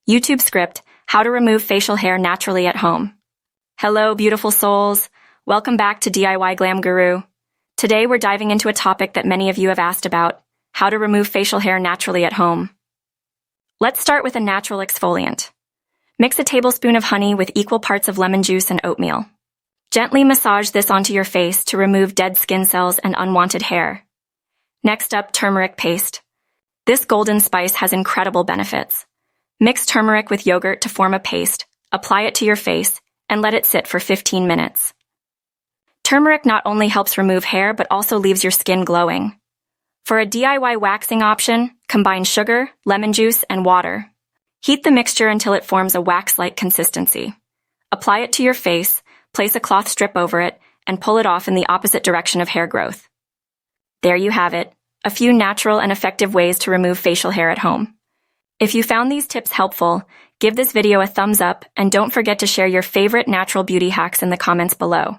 YouTube script, How to Remove Facial Hair Naturally at Home. Hello, beautiful souls. Welcome back to DIY Glam Guru. Today we're diving into a topic that many of you have asked about, how to remove facial hair naturally at home. Let's start with a natural exfoliant. Mix a tablespoon of honey with equal parts of lemon juice and oatmeal. Gently massage this onto your face to remove dead skin cells and unwanted hair. Next up, turmeric paste. This golden spice has incredible benefits. Mix turmeric with yogurt to form a paste, apply it to your face, and let it sit for 15 minutes. Turmeric not only helps remove hair but also leaves your skin glowing. For a DIY waxing option, combine sugar, lemon juice, and water. Heat the mixture until it forms a wax-like consistency. Apply it to your face, place a cloth strip over it, and pull it off in the opposite direction of hair growth. There you have it, a few natural and effective ways to remove facial hair at home. If you found these tips helpful, give this video a thumbs up and don't forget to share your favorite natural beauty hacks in the comments below.